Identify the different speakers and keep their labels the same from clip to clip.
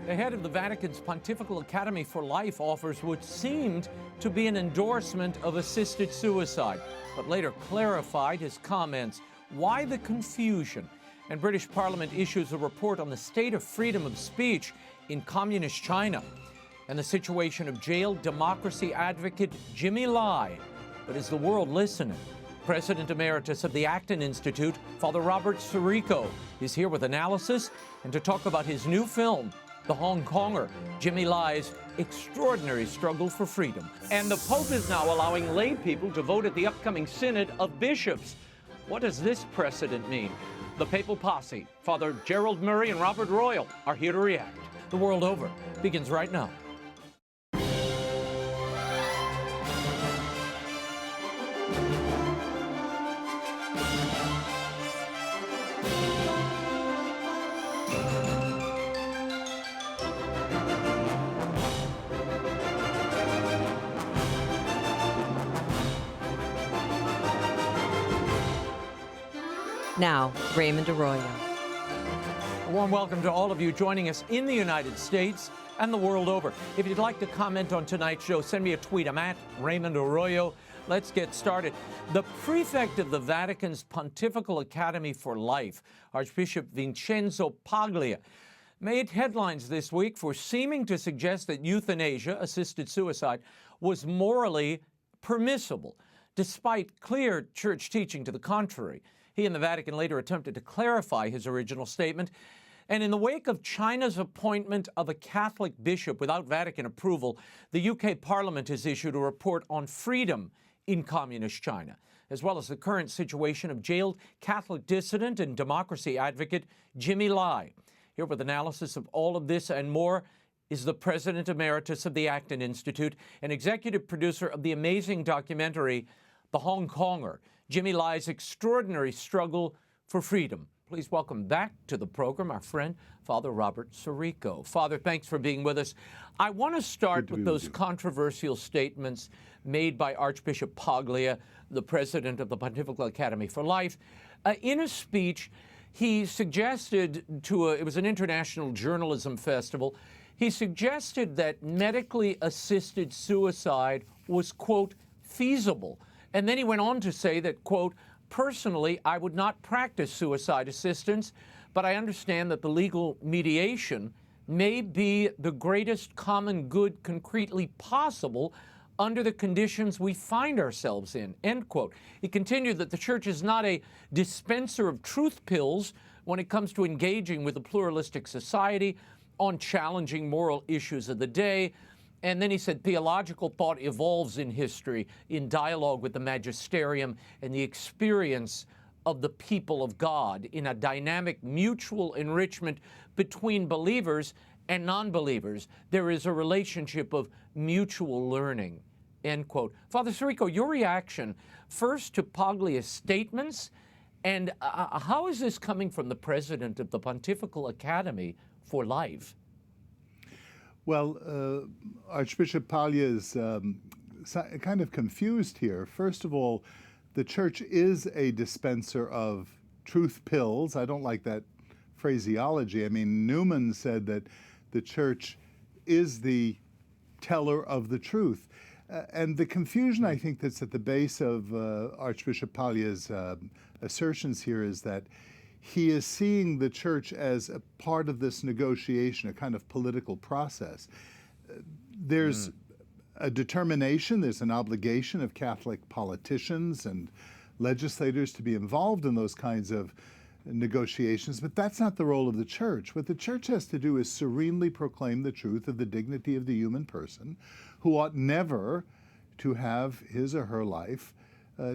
Speaker 1: The head of the Vatican's Pontifical Academy for Life offers what seemed to be an endorsement of assisted suicide, but later clarified his comments. Why the confusion? And British Parliament issues a report on the state of freedom of speech in communist China and the situation of jailed democracy advocate Jimmy Lai. But is the world listening? President Emeritus of the Acton Institute, Father Robert Sirico, is here with analysis and to talk about his new film, The Hong Konger, Jimmy Lai's extraordinary struggle for freedom. And the Pope is now allowing lay people to vote at the upcoming Synod of Bishops. What does this precedent mean? The Papal Posse, Father Gerald Murray and Robert Arroyo, are here to react. The World Over begins right now.
Speaker 2: Now, Raymond Arroyo.
Speaker 1: A warm welcome to all of you joining us in the United States and the world over. If you'd like to comment on tonight's show, send me a tweet. I'm at Raymond Arroyo. Let's get started. The Prefect of the Vatican's Pontifical Academy for Life, Archbishop Vincenzo Paglia, made headlines this week for seeming to suggest that euthanasia, assisted suicide, was morally permissible, despite clear church teaching to the contrary. He and the Vatican later attempted to clarify his original statement. And in the wake of China's appointment of a Catholic bishop without Vatican approval, the UK Parliament has issued a report on freedom in communist China, as well as the current situation of jailed Catholic dissident and democracy advocate Jimmy Lai. Here with analysis of all of this and more is the President Emeritus of the Acton Institute and executive producer of the amazing documentary, The Hong Konger, Jimmy Lai's extraordinary struggle for freedom. Please welcome back to the program our friend, Father Robert Sirico. Father, thanks for being with us. I want to start with those controversial statements made by Archbishop Paglia, the president of the Pontifical Academy for Life. In a speech, he suggested it was an international journalism festival, he suggested that medically assisted suicide was, quote, feasible. And then he went on to say that, quote, personally, I would not practice suicide assistance, but I understand that the legal mediation may be the greatest common good concretely possible under the conditions we find ourselves in, end quote. He continued that the Church is not a dispenser of truth pills when it comes to engaging with a pluralistic society on challenging moral issues of the day. And then he said theological thought evolves in history, in dialogue with the magisterium and the experience of the people of God, in a dynamic mutual enrichment between believers and non-believers. There is a relationship of mutual learning, end quote. Father Sirico, your reaction first to Paglia's statements, and how is this coming from the president of the Pontifical Academy for Life?
Speaker 3: Well, Archbishop Paglia is kind of confused here. First of all, the Church is a dispenser of truth pills. I don't like that phraseology. I mean, Newman said that the Church is the teller of the truth. And the confusion, I think, that's at the base of Archbishop Paglia's assertions here is that he is seeing the Church as a part of this negotiation, a kind of political process. There's a determination, there's an obligation of Catholic politicians and legislators to be involved in those kinds of negotiations, but that's not the role of the Church. What the Church has to do is serenely proclaim the truth of the dignity of the human person, who ought never to have his or her life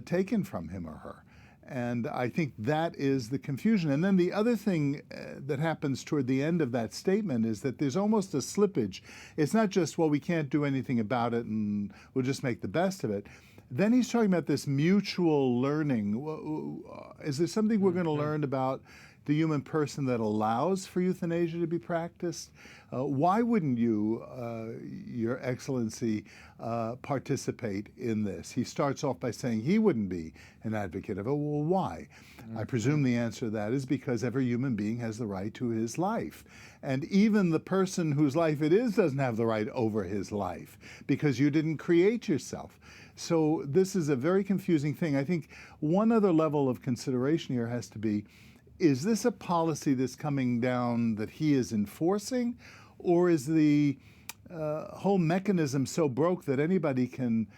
Speaker 3: taken from him or her. And I think that is the confusion. And then the other thing that happens toward the end of that statement is that there's almost a slippage. It's not just, well, we can't do anything about it and we'll just make the best of it. Then he's talking about this mutual learning. Is there something we're going to learn about the human person that allows for euthanasia to be practiced? Why wouldn't you, Your Excellency, participate in this? He starts off by saying he wouldn't be an advocate of it. Well, why? I presume the answer to that is because every human being has the right to his life. And even the person whose life it is doesn't have the right over his life because you didn't create yourself. So this is a very confusing thing. I think one other level of consideration here has to be, is this a policy that's coming down that he is enforcing, or is the whole mechanism so broke that anybody can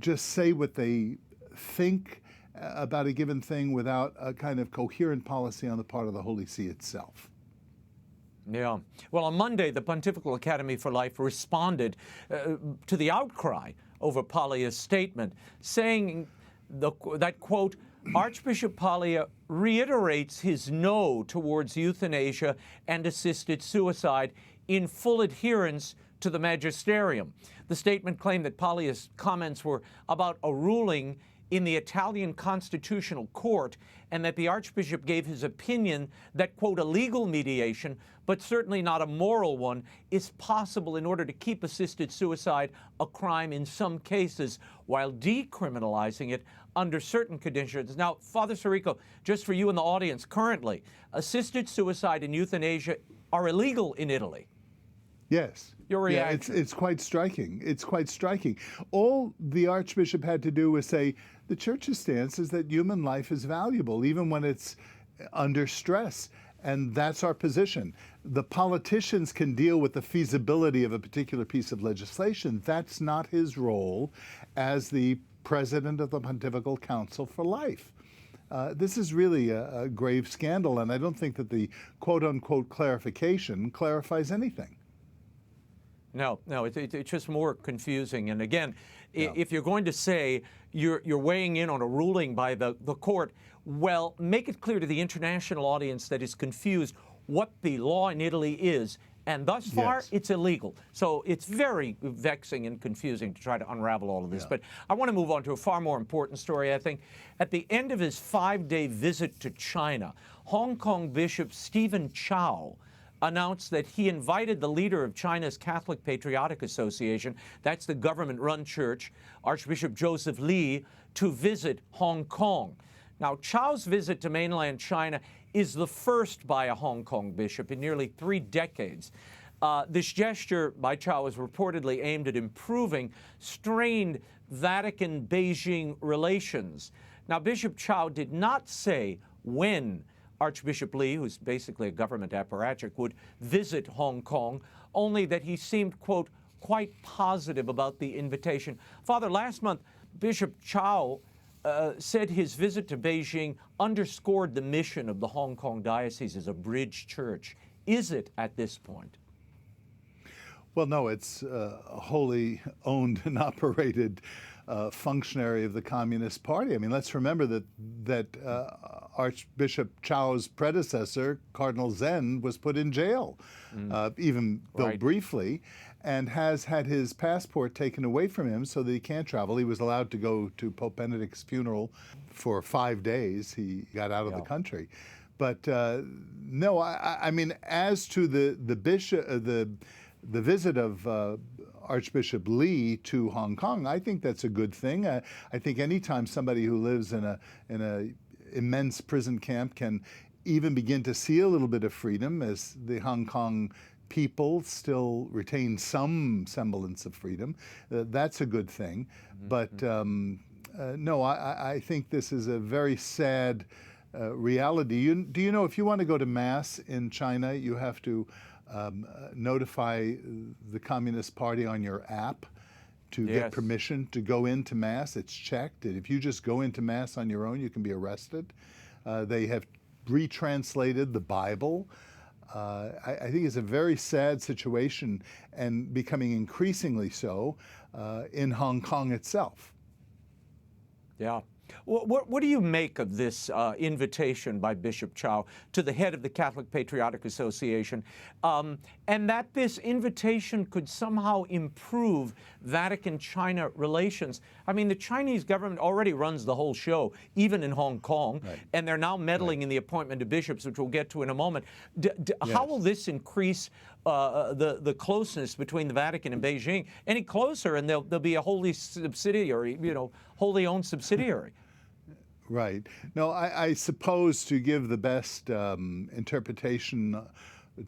Speaker 3: just say what they think about a given thing without a kind of coherent policy on the part of the Holy See itself?
Speaker 1: Yeah. Well, on Monday, the Pontifical Academy for Life responded to the outcry over Paglia's statement, saying that, quote, Archbishop Paglia reiterates his no towards euthanasia and assisted suicide in full adherence to the magisterium. The statement claimed that Paglia's comments were about a ruling in the Italian Constitutional Court and that the Archbishop gave his opinion that, quote, a legal mediation, but certainly not a moral one, is possible in order to keep assisted suicide a crime in some cases while decriminalizing it under certain conditions. Now, Father Sirico, just for you in the audience, currently, assisted suicide and euthanasia are illegal in Italy.
Speaker 3: Yes.
Speaker 1: Your reaction?
Speaker 3: Yeah, it's quite striking. It's quite striking. All the Archbishop had to do was say, the Church's stance is that human life is valuable, even when it's under stress. And that's our position. The politicians can deal with the feasibility of a particular piece of legislation. That's not his role as the president of the Pontifical Council for Life. This is really a grave scandal, and I don't think that the quote-unquote clarification clarifies anything.
Speaker 1: No, it's just more confusing. And again, if you're going to say you're weighing in on a ruling by the court, well, make it clear to the international audience that is confused what the law in Italy is. And thus far,
Speaker 3: Yes.
Speaker 1: it's illegal. So it's very vexing and confusing to try to unravel all of this.
Speaker 3: Yeah.
Speaker 1: But I want to move on to a far more important story, I think. At the end of his 5-day visit to China, Hong Kong Bishop Stephen Chow announced that he invited the leader of China's Catholic Patriotic Association, that's the government-run church, Archbishop Joseph Lee, to visit Hong Kong. Now, Chow's visit to mainland China is the first by a Hong Kong bishop in nearly 3 decades. This gesture by Chow is reportedly aimed at improving strained Vatican-Beijing relations. Now, Bishop Chow did not say when Archbishop Lee, who's basically a government apparatchik, would visit Hong Kong, only that he seemed, quote, quite positive about the invitation. Father, last month, Bishop Chow said his visit to Beijing underscored the mission of the Hong Kong diocese as a bridge church. Is it at this point?
Speaker 3: Well, no, it's a wholly owned and operated functionary of the Communist Party. I mean, let's remember that Archbishop Chow's predecessor, Cardinal Zen, was put in jail, even though briefly, and has had his passport taken away from him so that he can't travel. He was allowed to go to Pope Benedict's funeral for 5 days. He got out of the country. But no, I mean, as to the bishop, the visit of Archbishop Lee to Hong Kong, I think that's a good thing. I think anytime somebody who lives in a immense prison camp can even begin to see a little bit of freedom, as the Hong Kong people still retain some semblance of freedom, that's a good thing. But no, I think this is a very sad reality. Do you know if you want to go to Mass in China, you have to notify the Communist Party on your app to get permission to go into Mass. It's checked. And if you just go into Mass on your own, you can be arrested. They have retranslated the Bible. I think it's a very sad situation and becoming increasingly so in Hong Kong itself.
Speaker 1: Yeah. What do you make of this invitation by Bishop Chow to the head of the Catholic Patriotic Association, and that this invitation could somehow improve Vatican-China relations? I mean, the Chinese government already runs the whole show, even in Hong Kong,
Speaker 3: Right.
Speaker 1: and they're now meddling in the appointment of bishops, which we'll get to in a moment. How will this increase the closeness between the Vatican and Beijing? Any closer, and there'll be a wholly subsidiary, wholly owned subsidiary.
Speaker 3: Right. No, I suppose to give the best interpretation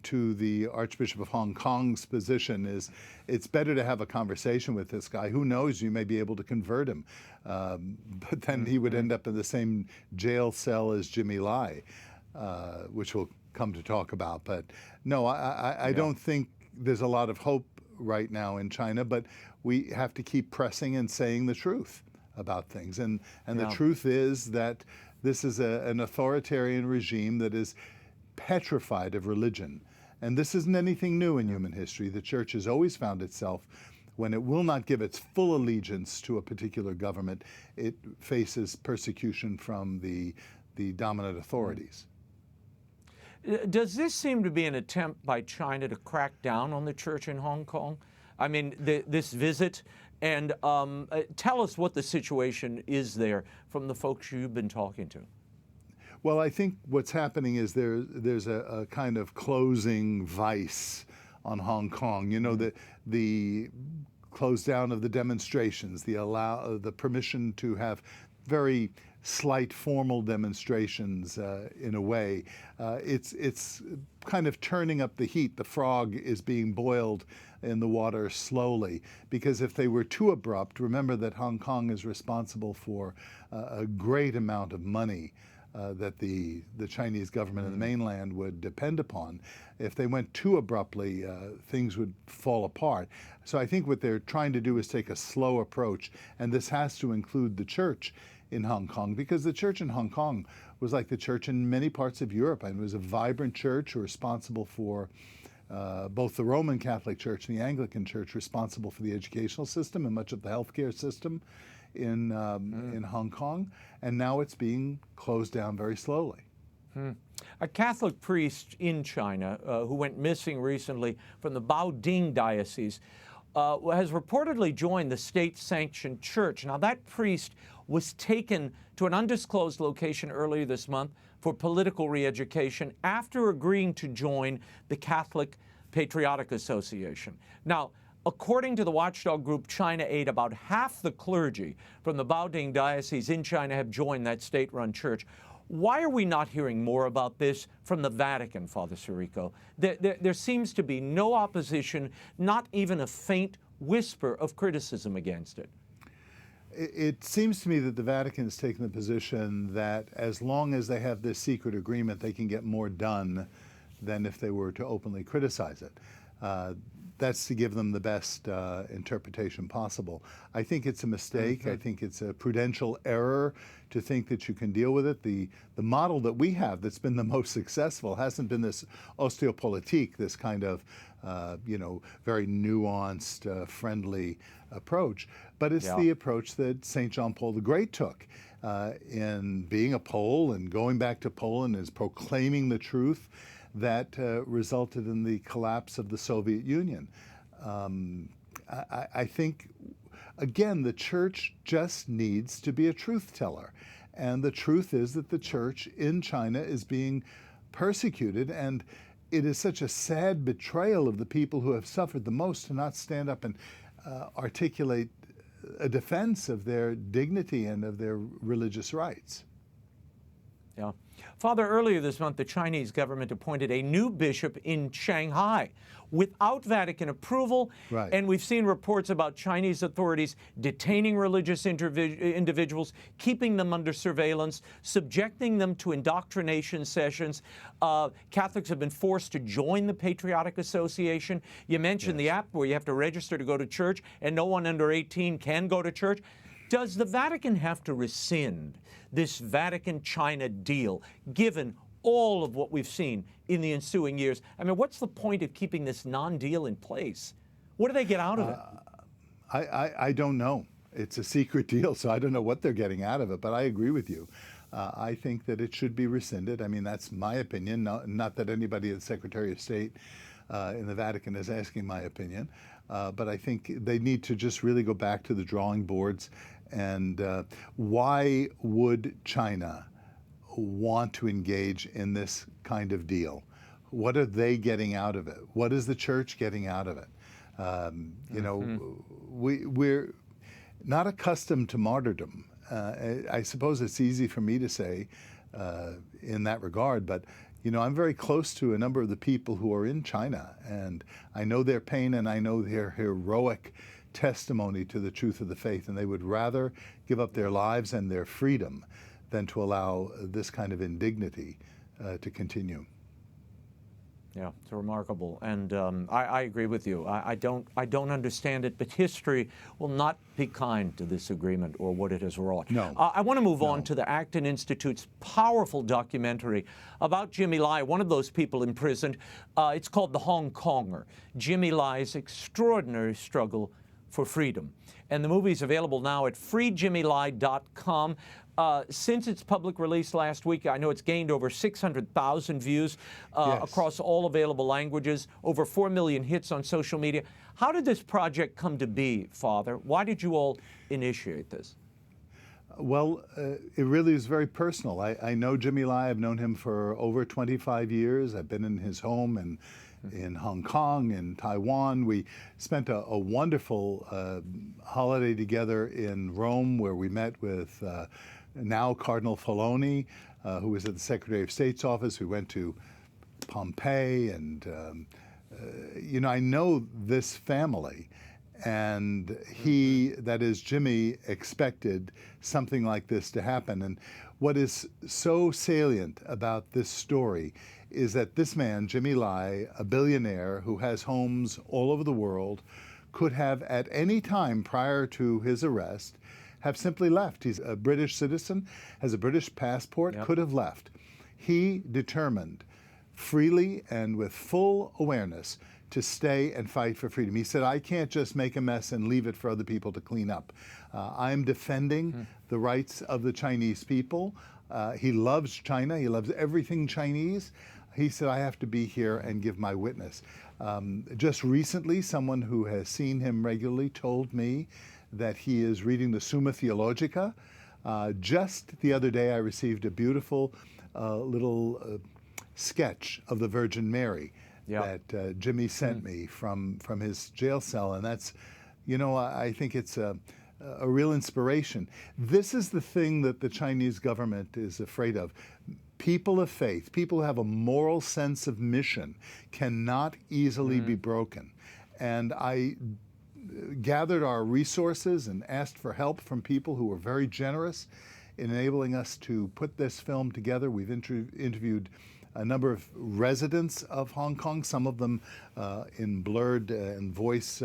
Speaker 3: to the Archbishop of Hong Kong's position is it's better to have a conversation with this guy. Who knows, you may be able to convert him. But then he would end up in the same jail cell as Jimmy Lai, which we'll come to talk about. But no, I don't think there's a lot of hope right now in China, but we have to keep pressing and saying the truth about things. And the truth is that this is an authoritarian regime that is petrified of religion. And this isn't anything new in human history. The Church has always found itself, when it will not give its full allegiance to a particular government, it faces persecution from the dominant authorities.
Speaker 1: Does this seem to be an attempt by China to crack down on the Church in Hong Kong? I mean, this visit, and tell us what the situation is there from the folks you've been talking to.
Speaker 3: Well, I think what's happening is there's a kind of closing vice on Hong Kong. You know, the close down of the demonstrations, the permission to have very slight formal demonstrations in a way. It's kind of turning up the heat. The frog is being boiled in the water slowly, because if they were too abrupt, remember that Hong Kong is responsible for a great amount of money that the Chinese government and the mainland would depend upon. If they went too abruptly, things would fall apart. So I think what they're trying to do is take a slow approach, and this has to include the Church in Hong Kong, because the Church in Hong Kong was like the Church in many parts of Europe, and it was a vibrant church responsible for both the Roman Catholic Church and the Anglican Church, responsible for the educational system and much of the healthcare system in Hong Kong, and now it's being closed down very slowly.
Speaker 1: A Catholic priest in China who went missing recently from the Baoding Diocese has reportedly joined the state-sanctioned church. Now, that priest was taken to an undisclosed location earlier this month for political re-education after agreeing to join the Catholic Patriotic Association. Now, according to the watchdog group China Aid, about half the clergy from the Baoding Diocese in China have joined that state-run church. Why are we not hearing more about this from the Vatican, Father Sirico? There seems to be no opposition, not even a faint whisper of criticism against it.
Speaker 3: It seems to me that the Vatican has taken the position that as long as they have this secret agreement, they can get more done than if they were to openly criticize it. That's to give them the best interpretation possible. I think it's a mistake. I think it's a prudential error to think that you can deal with it. The model that we have that's been the most successful hasn't been this osteopolitique, this kind of very nuanced, friendly approach, but it's the approach that St. John Paul the Great took in being a Pole and going back to Poland, is proclaiming the truth that resulted in the collapse of the Soviet Union. I think, again, the Church just needs to be a truth teller. And the truth is that the Church in China is being persecuted, and it is such a sad betrayal of the people who have suffered the most to not stand up and articulate a defense of their dignity and of their religious rights.
Speaker 1: Yeah. Father, earlier this month, the Chinese government appointed a new bishop in Shanghai without Vatican approval.
Speaker 3: Right.
Speaker 1: And we've seen reports about Chinese authorities detaining religious individuals, keeping them under surveillance, subjecting them to indoctrination sessions. Catholics have been forced to join the Patriotic Association. You mentioned the app where you have to register to go to church, and no one under 18 can go to church. Does the Vatican have to rescind this Vatican-China deal, given all of what we've seen in the ensuing years? I mean, what's the point of keeping this non-deal in place? What do they get out of it?
Speaker 3: I don't know. it's a secret deal, so I don't know what they're getting out of it, but I agree with you. I think that it should be rescinded. I mean, that's my opinion, not that anybody at the Secretary of State in the Vatican is asking my opinion, but I think they need to just really go back to the drawing boards. And why would China want to engage in this kind of deal? What are they getting out of it? What is the church getting out of it? You know, we're not accustomed to martyrdom. I suppose it's easy for me to say in that regard, but you know, I'm very close to a number of the people who are in China, and I know their pain and I know their heroic testimony to the truth of the faith, and they would rather give up their lives and their freedom than to allow this kind of indignity to continue.
Speaker 1: Yeah, it's remarkable, and I agree with you. I don't understand it, but history will not be kind to this agreement or what it has wrought.
Speaker 3: No.
Speaker 1: I want to move on to the Acton Institute's powerful documentary about Jimmy Lai, one of those people imprisoned. It's called The Hong Konger, Jimmy Lai's extraordinary struggle for freedom. And the movie is available now at freejimmylai.com. Since its public release last week, I know it's gained over 600,000 views across all available languages, over 4 million hits on social media. How did this project come to be, Father? Why did you all initiate this?
Speaker 3: Well, it really is very personal. I know Jimmy Lai. I've known him for over 25 years. I've been in his home and in Hong Kong and Taiwan. We spent a wonderful holiday together in Rome, where we met with now Cardinal Farrell, who was at the Secretary of State's office. We went to Pompeii, and you know, I know this family, and he, that is Jimmy, expected something like this to happen. And what is so salient about this story is that this man, Jimmy Lai, a billionaire who has homes all over the world, could have at any time prior to his arrest have simply left. He's a British citizen, has a British passport, could have left. He determined freely and with full awareness to stay and fight for freedom. He said, I can't just make a mess and leave it for other people to clean up. I'm defending the rights of the Chinese people. He loves China. He loves everything Chinese. He said, I have to be here and give my witness. Just recently, someone who has seen him regularly told me that he is reading the Summa Theologica. Just the other day, I received a beautiful little sketch of the Virgin Mary that Jimmy sent me from his jail cell. And that's, you know, I think it's a real inspiration. This is the thing that the Chinese government is afraid of. People of faith, people who have a moral sense of mission, cannot easily be broken. And I gathered our resources and asked for help from people who were very generous in enabling us to put this film together. We've interviewed a number of residents of Hong Kong, some of them in blurred and voice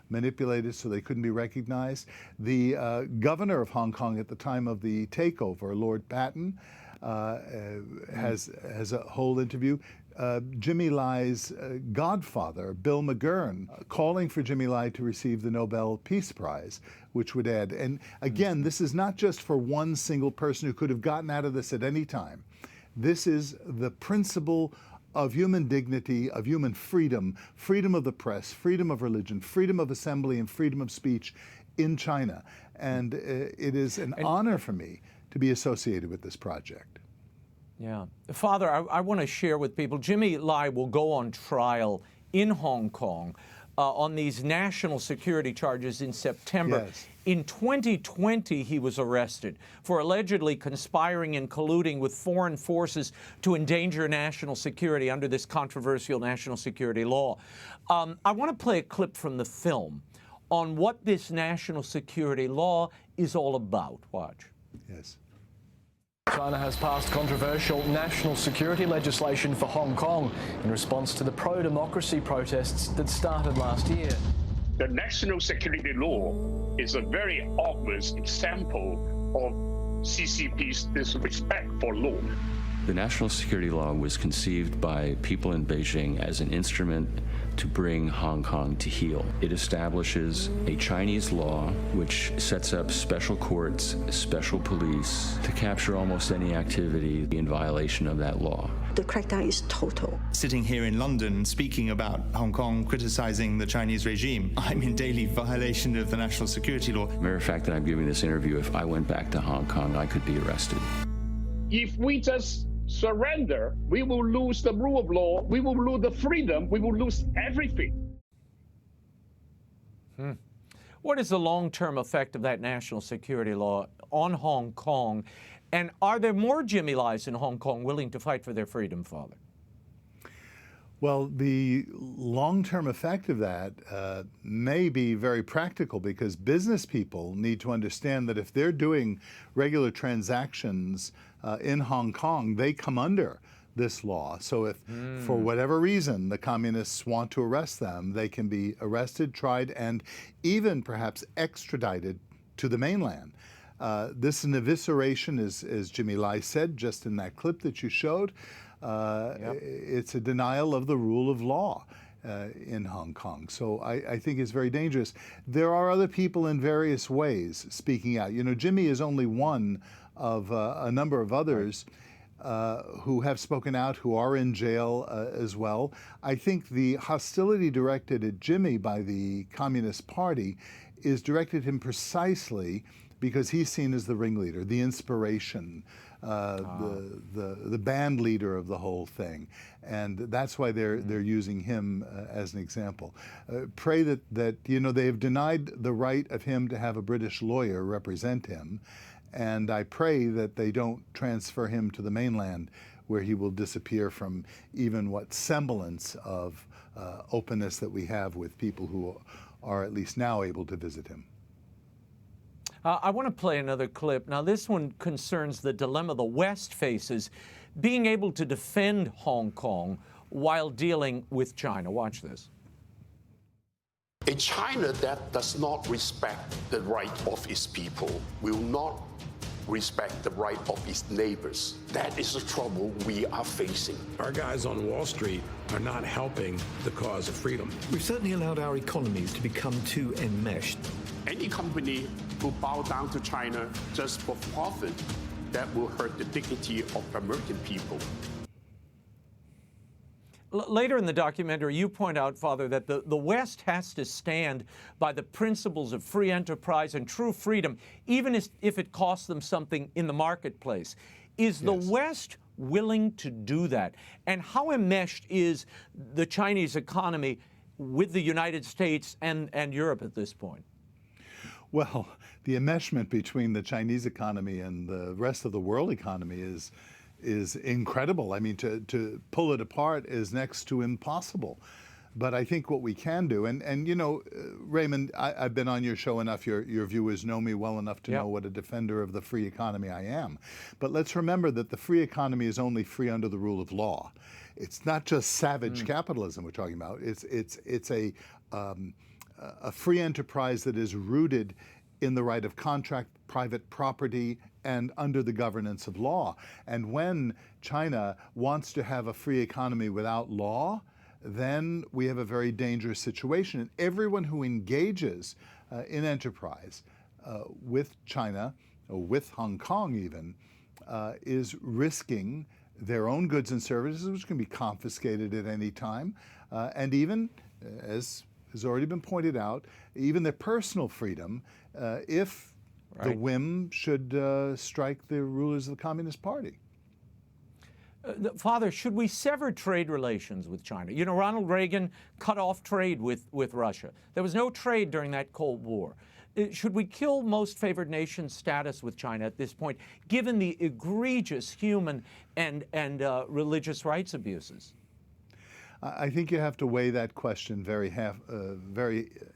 Speaker 3: manipulated so they couldn't be recognized. The governor of Hong Kong at the time of the takeover, Lord Patton, has a whole interview. Jimmy Lai's godfather, Bill McGurn, calling for Jimmy Lai to receive the Nobel Peace Prize, which would add. And again, this is not just for one single person who could have gotten out of this at any time. This is the principle of human dignity, of human freedom, freedom of the press, freedom of religion, freedom of assembly, and freedom of speech in China. And it is an honor for me to be associated with this project.
Speaker 1: Yeah. Father, I want to share with people, Jimmy Lai will go on trial in Hong Kong on these national security charges in September.
Speaker 3: Yes.
Speaker 1: In 2020, he was arrested for allegedly conspiring and colluding with foreign forces to endanger national security under this controversial national security law. I want to play a clip from the film on what this national security law is all about. Watch.
Speaker 3: Yes.
Speaker 4: China has passed controversial national security legislation for Hong Kong in response to the pro-democracy protests that started last year.
Speaker 5: The national security law is a very obvious example of CCP's disrespect for law.
Speaker 6: The national security law was conceived by people in Beijing as an instrument to bring Hong Kong to heel. It establishes a Chinese law which sets up special courts, special police to capture almost any activity in violation of that law.
Speaker 7: The crackdown is total.
Speaker 8: Sitting here in London speaking about Hong Kong, criticizing the Chinese regime, I'm in daily violation of the national security law.
Speaker 6: Matter of fact that I'm giving this interview, if I went back to Hong Kong, I could be arrested.
Speaker 5: If we just surrender, we will lose the rule of law, we will lose the freedom, we will lose everything.
Speaker 1: What is the long-term effect of that national security law on Hong Kong? And are there more Jimmy Lais in Hong Kong willing to fight for their freedom, Father?
Speaker 3: Well, the long-term effect of that may be very practical, because business people need to understand that if they're doing regular transactions in Hong Kong, they come under this law. So if for whatever reason the communists want to arrest them, they can be arrested, tried, and even perhaps extradited to the mainland. This is an evisceration, as Jimmy Lai said just in that clip that you showed. It's a denial of the rule of law in Hong Kong. So I think it's very dangerous. There are other people in various ways speaking out. You know, Jimmy is only one of a number of others who have spoken out, who are in jail as well. I think the hostility directed at Jimmy by the Communist Party is directed at him precisely because he's seen as the ringleader, the inspiration, the band leader of the whole thing, and that's why they're using him as an example. Pray that you know, they have denied the right of him to have a British lawyer represent him, and I pray that they don't transfer him to the mainland, where he will disappear from even what semblance of openness that we have with people who are at least now able to visit him.
Speaker 1: I want to play another clip. Now, this one concerns the dilemma the West faces, being able to defend Hong Kong while dealing with China. Watch this.
Speaker 9: A China that does not respect the right of its people will not respect the right of its neighbors. That is the trouble we are facing.
Speaker 10: Our guys on Wall Street are not helping the cause of freedom.
Speaker 11: We've certainly allowed our economies to become too enmeshed.
Speaker 9: Any company who bow down to China just for profit, that will hurt the dignity of American people.
Speaker 1: Later in the documentary, you point out, Father, that the West has to stand by the principles of free enterprise and true freedom, even if it costs them something in the marketplace. Is the West willing to do that? And how enmeshed is the Chinese economy with the United States and Europe at this point?
Speaker 3: Well, the enmeshment between the Chinese economy and the rest of the world economy is incredible. I mean, to pull it apart is next to impossible. But I think what we can do, and you know, Raymond, I've been on your show enough, your viewers know me well enough to know what a defender of the free economy I am. But let's remember that the free economy is only free under the rule of law. It's not just savage capitalism we're talking about. It's a free enterprise that is rooted in the right of contract, private property, and under the governance of law. And when China wants to have a free economy without law, then we have a very dangerous situation. And everyone who engages in enterprise with China, or with Hong Kong even, is risking their own goods and services, which can be confiscated at any time, and even, as has already been pointed out, even their personal freedom, if the whim should strike the rulers of the Communist Party.
Speaker 1: Father, should we sever trade relations with China? You know, Ronald Reagan cut off trade with Russia. There was no trade during that Cold War. Should we kill most favored nation status with China at this point, given the egregious human and religious rights abuses?
Speaker 3: I think you have to weigh that question very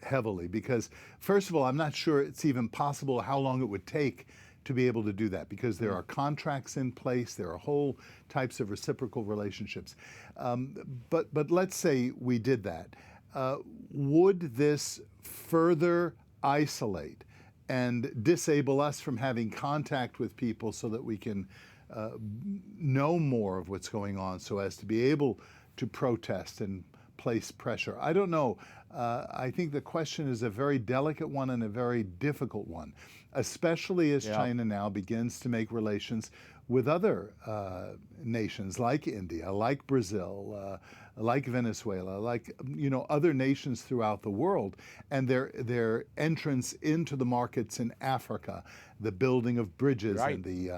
Speaker 3: heavily, because, first of all, I'm not sure it's even possible how long it would take to be able to do that, because there are contracts in place, there are whole types of reciprocal relationships. But let's say we did that. Would this further isolate and disable us from having contact with people so that we can know more of what's going on so as to be able to protest and place pressure? I don't know. I think the question is a very delicate one and a very difficult one, especially as China now begins to make relations with other nations like India, like Brazil, like Venezuela, like other nations throughout the world, and their entrance into the markets in Africa, the building of bridges and the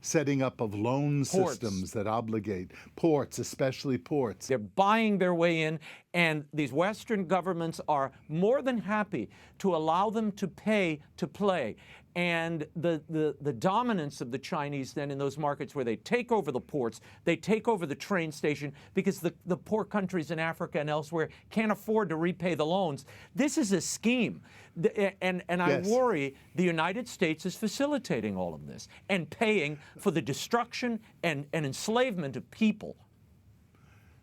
Speaker 3: setting up of loan systems that obligate ports, especially ports.
Speaker 1: They're buying their way in, and these Western governments are more than happy to allow them to pay to play. And the dominance of the Chinese then in those markets where they take over the ports, they take over the train station, because the poor countries in Africa and elsewhere can't afford to repay the loans. This is a scheme. And I worry the United States is facilitating all of this and paying for the destruction and enslavement of people.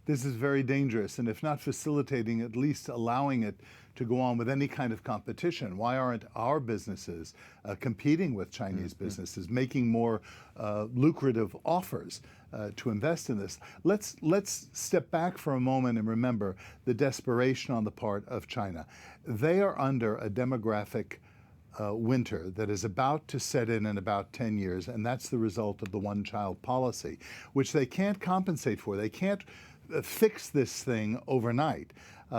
Speaker 3: This is very dangerous, and if not facilitating, at least allowing it to go on with any kind of competition. Why aren't our businesses competing with Chinese businesses, making more lucrative offers to invest in this? Let's step back for a moment and remember the desperation on the part of China. They are under a demographic winter that is about to set in about 10 years, and that's the result of the one-child policy, which they can't compensate for. They can't fix this thing overnight.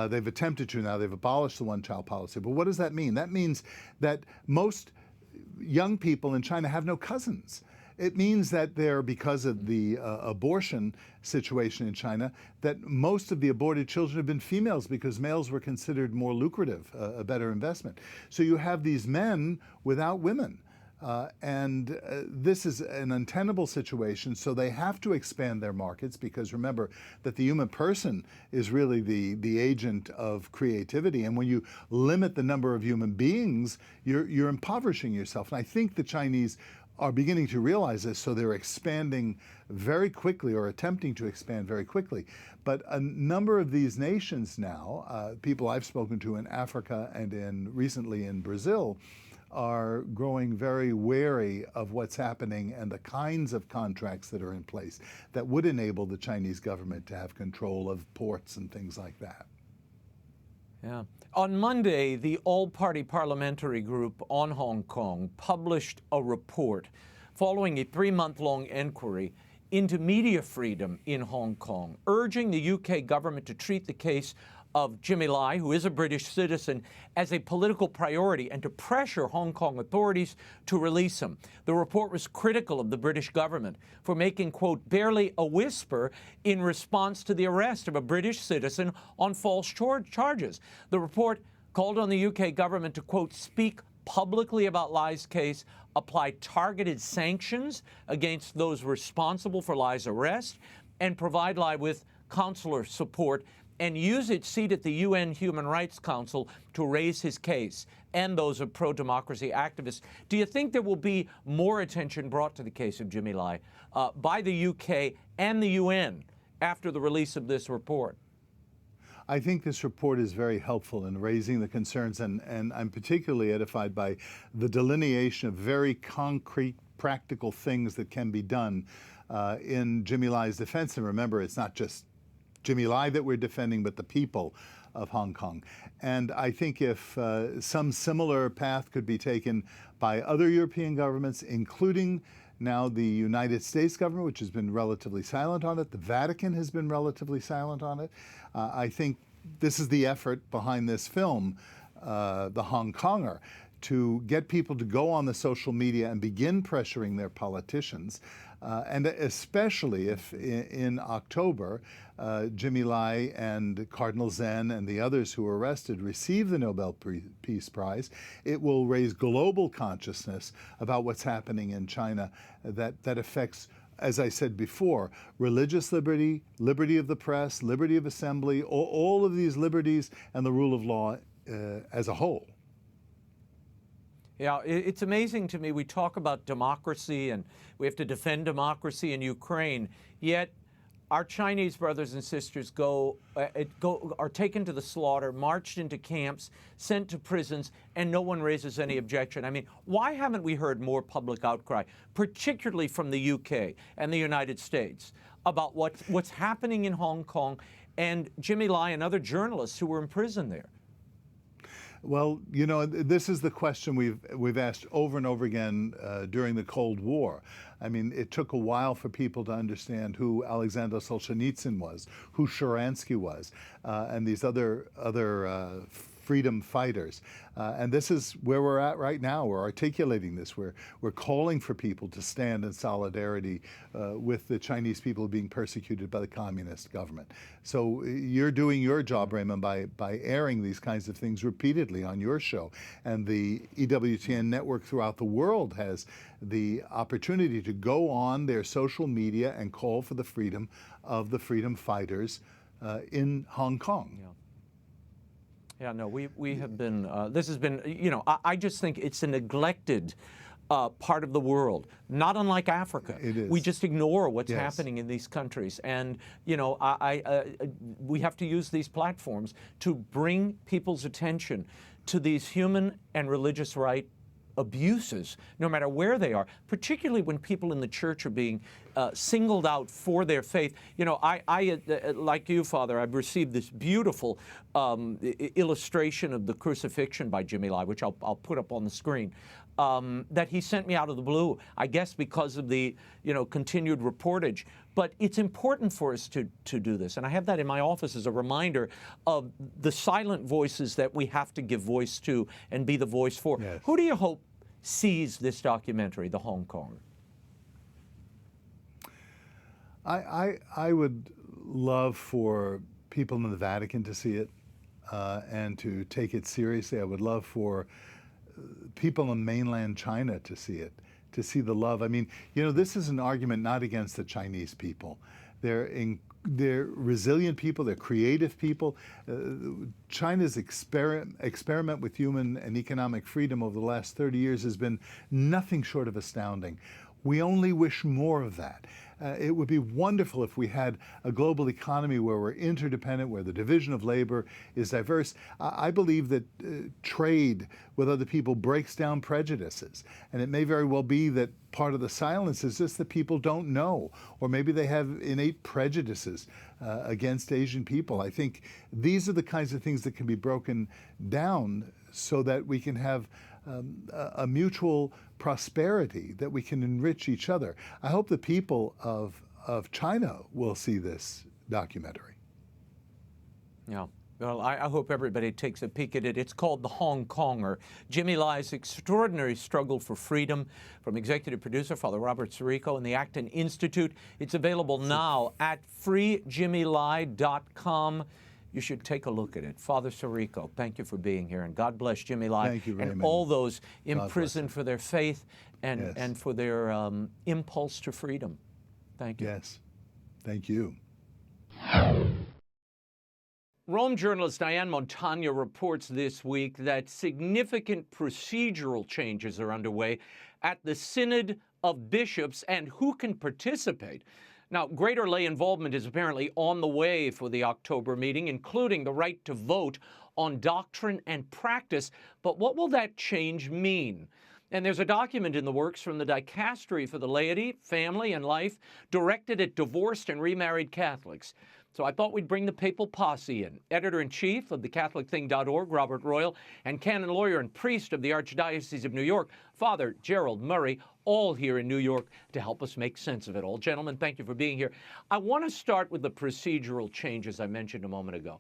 Speaker 3: They've attempted to now. They've abolished the one-child policy. But what does that mean? That means that most young people in China have no cousins. It means that because of the abortion situation in China, that most of the aborted children have been females because males were considered more lucrative, a better investment. So you have these men without women. This is an untenable situation, so they have to expand their markets, because remember that the human person is really the agent of creativity, and when you limit the number of human beings, you're impoverishing yourself. And I think the Chinese are beginning to realize this, so they're expanding very quickly, or attempting to expand very quickly. But a number of these nations now, people I've spoken to in Africa and recently in Brazil, are growing very wary of what's happening and the kinds of contracts that are in place that would enable the Chinese government to have control of ports and things like that.
Speaker 1: Yeah. On Monday, the All-Party Parliamentary Group on Hong Kong published a report following a 3-month-long inquiry into media freedom in Hong Kong, urging the UK government to treat the case of Jimmy Lai, who is a British citizen, as a political priority and to pressure Hong Kong authorities to release him. The report was critical of the British government for making, quote, barely a whisper in response to the arrest of a British citizen on false charges. The report called on the UK government to, quote, speak publicly about Lai's case, apply targeted sanctions against those responsible for Lai's arrest, and provide Lai with consular support, and use its seat at the UN Human Rights Council to raise his case and those of pro-democracy activists. Do you think there will be more attention brought to the case of Jimmy Lai by the UK and the UN after the release of this report?
Speaker 3: I think this report is very helpful in raising the concerns, and I'm particularly edified by the delineation of very concrete, practical things that can be done in Jimmy Lai's defense. And remember, it's not just Jimmy Lai that we're defending, but the people of Hong Kong. And I think if some similar path could be taken by other European governments, including now the United States government, which has been relatively silent on it, the Vatican has been relatively silent on it, I think this is the effort behind this film, The Hong Konger, to get people to go on the social media and begin pressuring their politicians. And especially if in October, Jimmy Lai and Cardinal Zen and the others who were arrested receive the Nobel Peace Prize, it will raise global consciousness about what's happening in China that affects, as I said before, religious liberty, liberty of the press, liberty of assembly, all of these liberties and the rule of law as a whole.
Speaker 1: Yeah, it's amazing to me. We talk about democracy and we have to defend democracy in Ukraine, yet our Chinese brothers and sisters are taken to the slaughter, marched into camps, sent to prisons, and no one raises any objection. I mean, why haven't we heard more public outcry, particularly from the UK and the United States, about what's happening in Hong Kong and Jimmy Lai and other journalists who were imprisoned there?
Speaker 3: Well, you know, this is the question we've asked over and over again during the Cold War. I mean, it took a while for people to understand who Alexander Solzhenitsyn was, who Sharansky was, and these other freedom fighters. And this is where we're at right now. We're articulating this. We're calling for people to stand in solidarity with the Chinese people being persecuted by the communist government. So you're doing your job, Raymond, by airing these kinds of things repeatedly on your show. And the EWTN network throughout the world has the opportunity to go on their social media and call for the freedom of the freedom fighters in Hong Kong.
Speaker 1: Yeah. Yeah, no, we have been, this has been, you know, I just think it's a neglected part of the world, not unlike Africa.
Speaker 3: It is.
Speaker 1: We just ignore what's happening in these countries. And, you know, we have to use these platforms to bring people's attention to these human and religious right abuses, no matter where they are, particularly when people in the church are being singled out for their faith. You know, I like you, Father, I've received this beautiful illustration of the crucifixion by Jimmy Lai, which I'll put up on the screen, that he sent me out of the blue, I guess because of the, you know, continued reportage. But it's important for us to do this. And I have that in my office as a reminder of the silent voices that we have to give voice to and be the voice for.
Speaker 3: Yes.
Speaker 1: Who do you hope sees this documentary, The Hong Konger?
Speaker 3: I would love for people in the Vatican to see it and to take it seriously. I would love for people in mainland China to see it, to see the love. I mean, you know, this is an argument not against the Chinese people. They're resilient people, they're creative people. China's experiment with human and economic freedom over the last 30 years has been nothing short of astounding. We only wish more of that. It would be wonderful if we had a global economy where we're interdependent, where the division of labor is diverse. I believe that trade with other people breaks down prejudices. And it may very well be that part of the silence is just that people don't know, or maybe they have innate prejudices against Asian people. I think these are the kinds of things that can be broken down so that we can have a mutual prosperity, that we can enrich each other. I hope the people of China will see this documentary.
Speaker 1: Yeah. Well, I hope everybody takes a peek at it. It's called The Hong Konger, Jimmy Lai's extraordinary struggle for freedom, from executive producer Father Robert Sirico and the Acton Institute. It's available now at freejimmylai.com. You should take a look at it. Father Sirico, thank you for being here, and God bless Jimmy Lai.
Speaker 3: Thank you, Raymond.
Speaker 1: And all those imprisoned for their faith and for their impulse to freedom. Thank you.
Speaker 3: Yes, thank you.
Speaker 1: Rome journalist Diane Montagna reports this week that significant procedural changes are underway at the Synod of Bishops and who can participate. Now, greater lay involvement is apparently on the way for the October meeting, including the right to vote on doctrine and practice. But what will that change mean? And there's a document in the works from the Dicastery for the Laity, Family, and Life directed at divorced and remarried Catholics. So I thought we'd bring the papal posse in. Editor-in-Chief of thecatholicthing.org, Robert Royal, and canon lawyer and priest of the Archdiocese of New York, Father Gerald Murray, all here in New York to help us make sense of it all. Gentlemen, thank you for being here. I want to start with the procedural changes I mentioned a moment ago.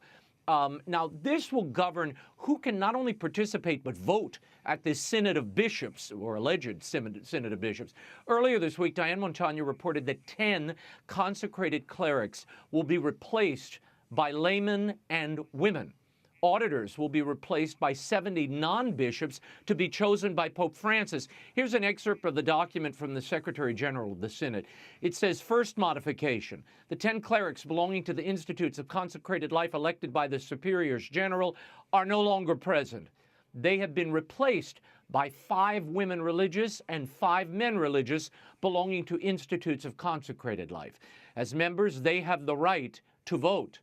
Speaker 1: Now, this will govern who can not only participate but vote at this Synod of Bishops, or alleged Synod of Bishops. Earlier this week, Diane Montagna reported that 10 consecrated clerics will be replaced by laymen and women. Auditors will be replaced by 70 non-bishops to be chosen by Pope Francis. Here's an excerpt of the document from the Secretary General of the Synod. It says, first modification, the 10 clerics belonging to the Institutes of Consecrated Life elected by the Superiors General are no longer present. They have been replaced by 5 women religious and 5 men religious belonging to institutes of consecrated life. As members, they have the right to vote.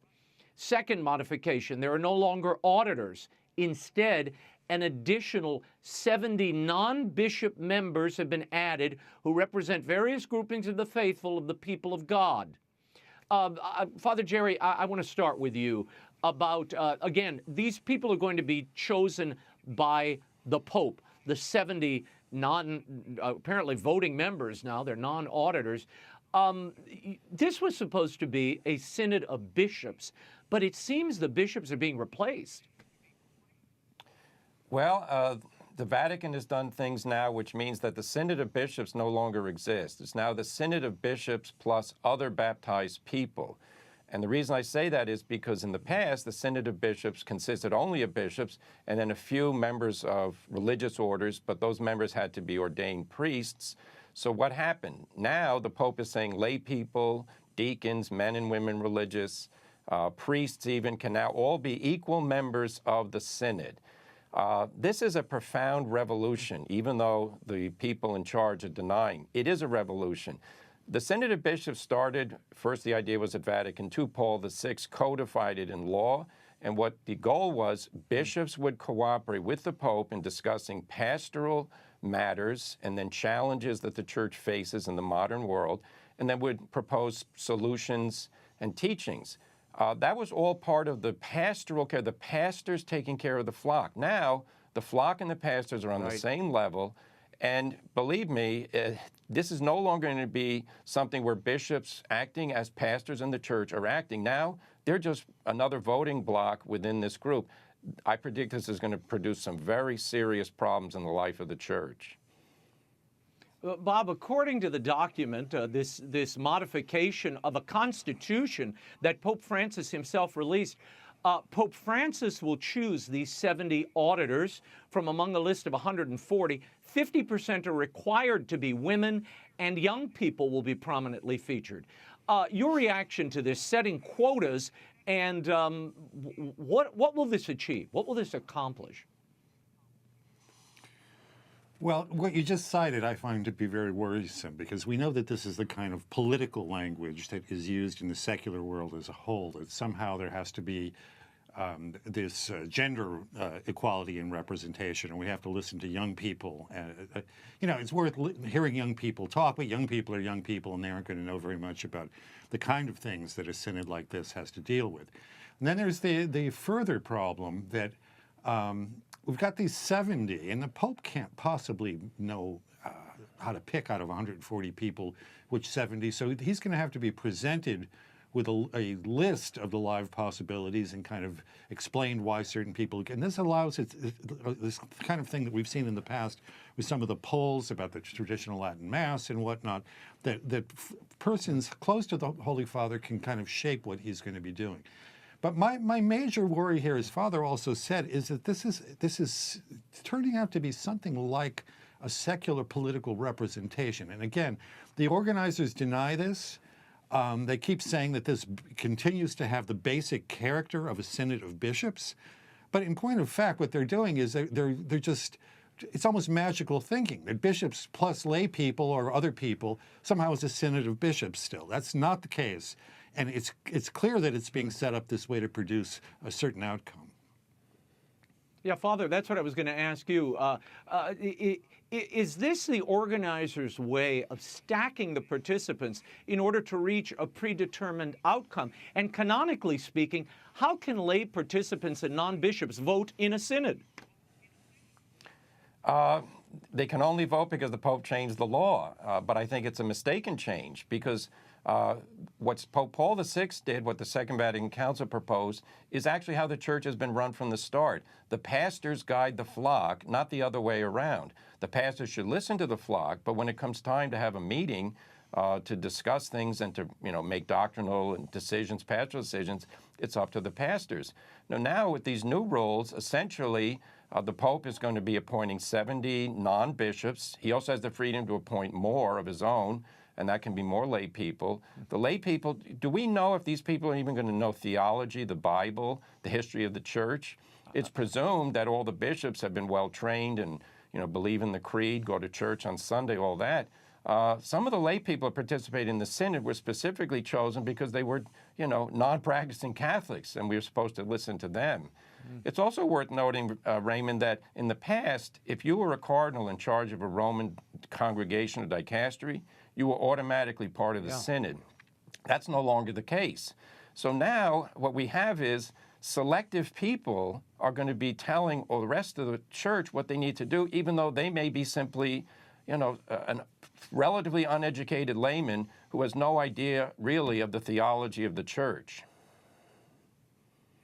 Speaker 1: Second modification, there are no longer auditors. Instead, an additional 70 non-bishop members have been added who represent various groupings of the faithful of the people of God. Father Jerry, I want to start with you about, again, these people are going to be chosen by the Pope, the 70 apparently voting members now, they're non-auditors. This was supposed to be a synod of bishops, but it seems the bishops are being replaced.
Speaker 12: Well, the Vatican has done things now which means that the Synod of Bishops no longer exists. It's now the Synod of Bishops plus other baptized people. And the reason I say that is because in the past, the Synod of Bishops consisted only of bishops and then a few members of religious orders, but those members had to be ordained priests. So what happened? Now the Pope is saying lay people, deacons, men and women religious, priests even can now all be equal members of the Synod. This is a profound revolution, even though the people in charge are denying. It is a revolution. The Synod of Bishops started, first the idea was at Vatican II, Paul VI codified it in law, and what the goal was, bishops would cooperate with the Pope in discussing pastoral matters and then challenges that the Church faces in the modern world, and then would propose solutions and teachings. That was all part of the pastoral care, the pastors taking care of the flock. Now, the flock and the pastors are on the same level, and believe me, this is no longer going to be something where bishops acting as pastors in the Church are acting. Now, they're just another voting bloc within this group. I predict this is going to produce some very serious problems in the life of the Church.
Speaker 1: Bob, according to the document, this modification of a constitution that Pope Francis himself released, Pope Francis will choose these 70 auditors from among a list of 140. 50% are required to be women, and young people will be prominently featured. Your reaction to this, setting quotas, and what will this achieve? What will this accomplish?
Speaker 13: Well, what you just cited I find to be very worrisome, because we know that this is the kind of political language that is used in the secular world as a whole, that somehow there has to be this gender equality and representation, and we have to listen to young people. You know, it's worth hearing young people talk, but young people are young people, and they aren't going to know very much about the kind of things that a synod like this has to deal with. And then there's the further problem that we've got these 70, and the Pope can't possibly know how to pick out of 140 people which 70, so he's going to have to be presented with a list of the live possibilities and kind of explain why certain people, and this allows this kind of thing that we've seen in the past with some of the polls about the traditional Latin Mass and whatnot, that persons close to the Holy Father can kind of shape what he's going to be doing. But my major worry here, as Father also said, is that this is turning out to be something like a secular political representation. And again, the organizers deny this. They keep saying that this continues to have the basic character of a synod of bishops. But in point of fact, what they're doing is they're just, it's almost magical thinking that bishops plus lay people or other people somehow is a synod of bishops still. That's not the case. And it's clear that it's being set up this way to produce a certain outcome.
Speaker 1: Yeah, Father, that's what I was going to ask you. Is this the organizers' way of stacking the participants in order to reach a predetermined outcome? And canonically speaking, how can lay participants and non-bishops vote in a synod?
Speaker 12: They can only vote because the Pope changed the law. But I think it's a mistaken change, because what Pope Paul VI did, what the Second Vatican Council proposed, is actually how the Church has been run from the start. The pastors guide the flock, not the other way around. The pastors should listen to the flock, but when it comes time to have a meeting to discuss things and to make doctrinal decisions, pastoral decisions, it's up to the pastors. Now with these new rules, essentially the Pope is going to be appointing 70 non-bishops. He also has the freedom to appoint more of his own, and that can be more lay people. The lay people, do we know if these people are even going to know theology, the Bible, the history of the Church? It's presumed that all the bishops have been well trained and believe in the creed, go to church on Sunday, all that. Some of the lay people who participated in the synod were specifically chosen because they were, non-practicing Catholics, and we were supposed to listen to them. It's also worth noting, Raymond, that in the past, if you were a cardinal in charge of a Roman congregation or dicastery, you were automatically part of the synod. That's no longer the case. So now what we have is selective people are going to be telling all the rest of the church what they need to do, even though they may be simply, a relatively uneducated layman who has no idea really of the theology of the church.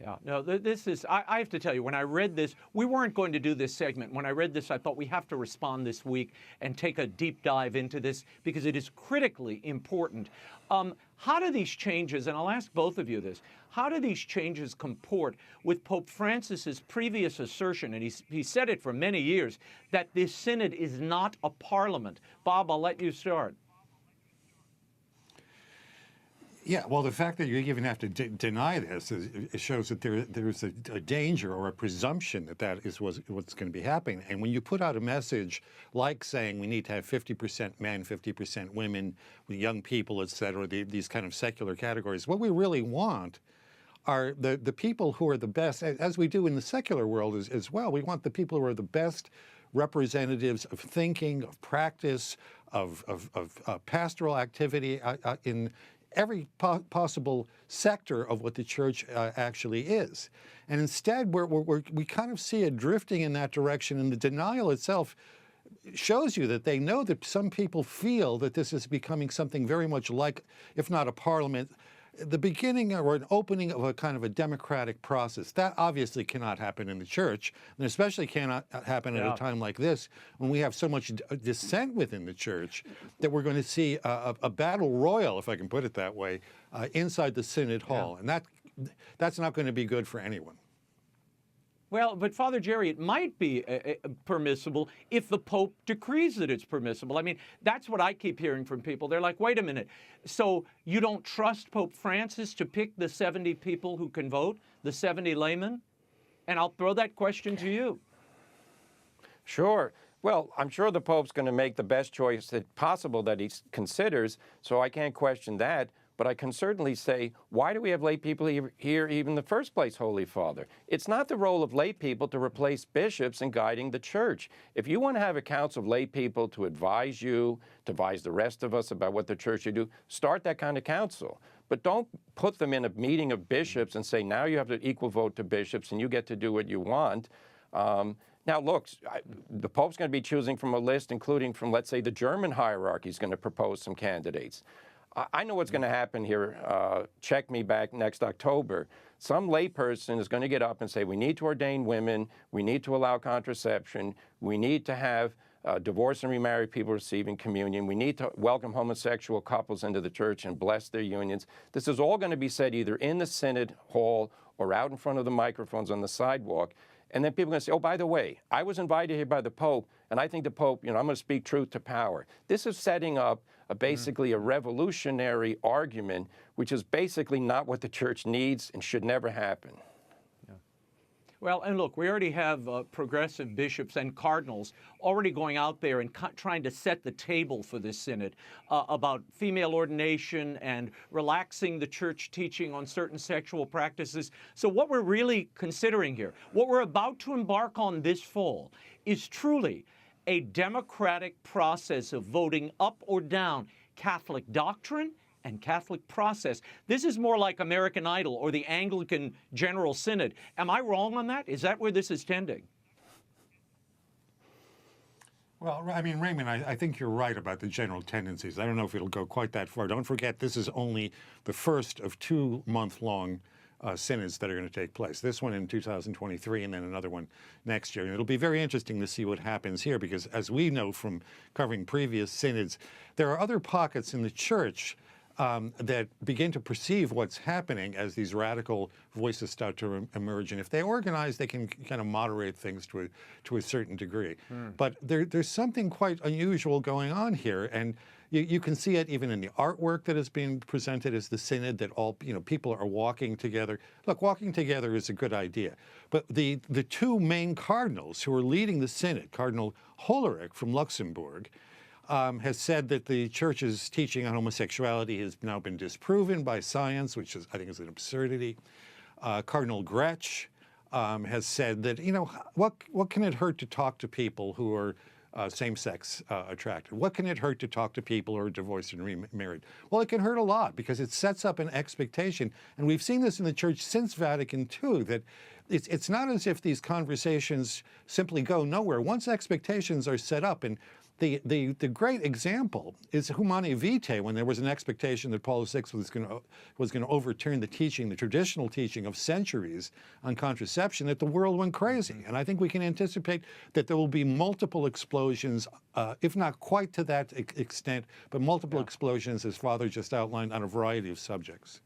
Speaker 1: Yeah, no, this is, I have to tell you, when I read this, we weren't going to do this segment. When I read this, I thought we have to respond this week and take a deep dive into this because it is critically important. How do these changes, and I'll ask both of you this, how do these changes comport with Pope Francis's previous assertion, and he said it for many years, that this synod is not a parliament? Bob, I'll let you start.
Speaker 13: Yeah, well, the fact that you even have to deny this it shows that there's a danger or a presumption that is what's going to be happening. And when you put out a message like saying we need to have 50% men, 50% women, young people, et cetera, these kind of secular categories, what we really want are the people who are the best, as we do in the secular world as well. We want the people who are the best representatives of thinking, of practice, of pastoral activity in every possible sector of what the church actually is. And instead, we kind of see it drifting in that direction, and the denial itself shows you that they know that some people feel that this is becoming something very much like, if not a parliament, the beginning or an opening of a kind of a democratic process. That obviously cannot happen in the church, and especially cannot happen at a time like this when we have so much dissent within the church that we're going to see a battle royal, if I can put it that way, inside the Synod Hall. And that's not going to be good for anyone.
Speaker 1: Well, but Father Jerry, it might be permissible if the Pope decrees that it's permissible. I mean, that's what I keep hearing from people. They're like, wait a minute, so you don't trust Pope Francis to pick the 70 people who can vote, the 70 laymen? And I'll throw that question to you.
Speaker 12: Sure. Well, I'm sure the Pope's going to make the best choice possible that he considers, so I can't question that. But I can certainly say, why do we have lay people here even in the first place, Holy Father? It's not the role of lay people to replace bishops in guiding the church. If you want to have a council of lay people to advise you, to advise the rest of us about what the church should do, start that kind of council. But don't put them in a meeting of bishops and say, now you have to equal vote to bishops and you get to do what you want. Now, look, the Pope's going to be choosing from a list, including from, let's say, the German hierarchy is going to propose some candidates. I know what's going to happen here. Check me back next October. Some layperson is going to get up and say, we need to ordain women, we need to allow contraception, we need to have divorced and remarried people receiving communion, we need to welcome homosexual couples into the church and bless their unions. This is all going to be said either in the Synod Hall or out in front of the microphones on the sidewalk. And then people are going to say, oh, by the way, I was invited here by the Pope, and I think the Pope, I'm going to speak truth to power. This is setting up basically a revolutionary argument, which is basically not what the church needs and should never happen.
Speaker 1: Yeah. Well, and look, we already have progressive bishops and cardinals already going out there and trying to set the table for this synod about female ordination and relaxing the church teaching on certain sexual practices. So what we're really considering here, what we're about to embark on this fall, is truly a democratic process of voting up or down Catholic doctrine and Catholic process. This is more like American Idol or the Anglican General Synod. Am I wrong on that? Is that where this is tending?
Speaker 13: Well, I mean, Raymond, I think you're right about the general tendencies. I don't know if it'll go quite that far. Don't forget, this is only the first of 2 month-long synods that are going to take place. This one in 2023 and then another one next year. And it'll be very interesting to see what happens here because as we know from covering previous synods, there are other pockets in the church that begin to perceive what's happening as these radical voices start to emerge. And if they organize, they can kind of moderate things to a certain degree. But there's something quite unusual going on here. And You can see it even in the artwork that is being presented as the synod, that all people are walking together. Look, walking together is a good idea, but the two main cardinals who are leading the synod, Cardinal Hollerich from Luxembourg, has said that the Church's teaching on homosexuality has now been disproven by science, which I think is an absurdity. Cardinal Gretsch has said that, what can it hurt to talk to people who are same-sex attracted? What can it hurt to talk to people who are divorced and remarried? Well, it can hurt a lot because it sets up an expectation. And we've seen this in the Church since Vatican II, that it's not as if these conversations simply go nowhere. Once expectations are set up, and the great example is Humanae Vitae, when there was an expectation that Paul VI was going to overturn the traditional teaching of centuries on contraception, that the world went crazy. And I think we can anticipate that there will be multiple explosions, if not quite to that extent, but multiple explosions, as Father just outlined, on a variety of subjects.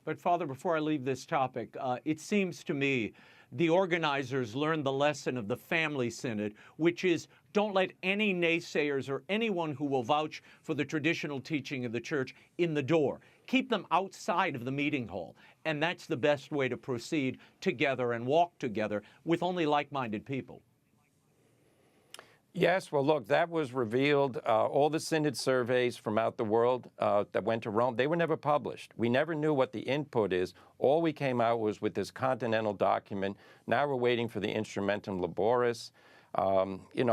Speaker 1: But Father, before I leave this topic, it seems to me the organizers learned the lesson of the Family Synod, which is don't let any naysayers or anyone who will vouch for the traditional teaching of the Church in the door. Keep them outside of the meeting hall. And that's the best way to proceed together and walk together with only like-minded people.
Speaker 12: Yes, well, look, that was revealed. All the synod surveys from out the world that went to Rome, they were never published. We never knew what the input is. All we came out was with this continental document. Now we're waiting for the Instrumentum Laboris.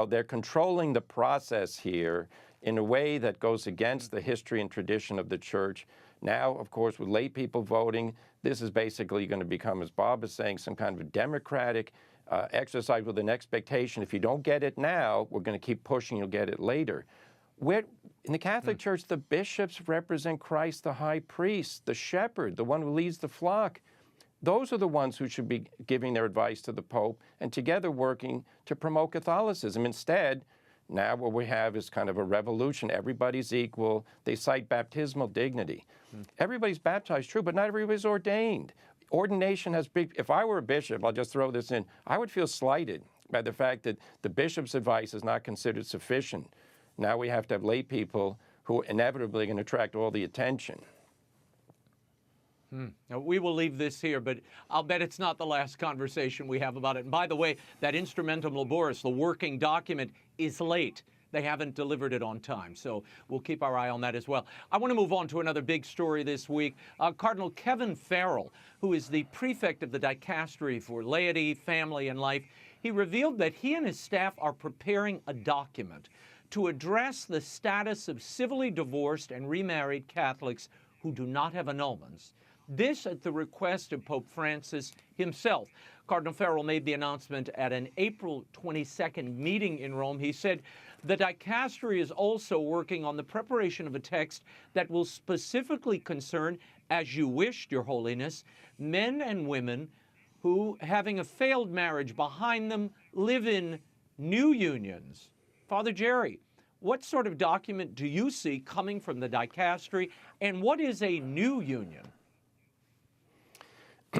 Speaker 12: They're controlling the process here in a way that goes against the history and tradition of the Church. Now, of course, with lay people voting, this is basically going to become, as Bob is saying, some kind of a democratic exercise with an expectation. If you don't get it now, we're going to keep pushing, you'll get it later. In the Catholic Church, the bishops represent Christ, the high priest, the shepherd, the one who leads the flock. Those are the ones who should be giving their advice to the Pope and together working to promote Catholicism. Instead, now what we have is kind of a revolution. Everybody's equal. They cite baptismal dignity. Everybody's baptized, true, but not everybody's ordained. Ordination has big, if I were a bishop, I'll just throw this in, I would feel slighted by the fact that the bishop's advice is not considered sufficient. Now we have to have lay people who inevitably are going to attract all the attention.
Speaker 1: Now, we will leave this here, but I'll bet it's not the last conversation we have about it. And by the way, that Instrumentum Laboris, the working document, is late. They haven't delivered it on time, so we'll keep our eye on that as well. I want to move on to another big story this week. Cardinal Kevin Farrell, who is the prefect of the Dicastery for Laity, Family, and Life, he revealed that he and his staff are preparing a document to address the status of civilly divorced and remarried Catholics who do not have annulments. This at the request of Pope Francis himself. Cardinal Farrell made the announcement at an April 22nd meeting in Rome. He said, the dicastery is also working on the preparation of a text that will specifically concern, as you wished, Your Holiness, men and women who, having a failed marriage behind them, live in new unions. Father Jerry, what sort of document do you see coming from the dicastery, and what is a new union?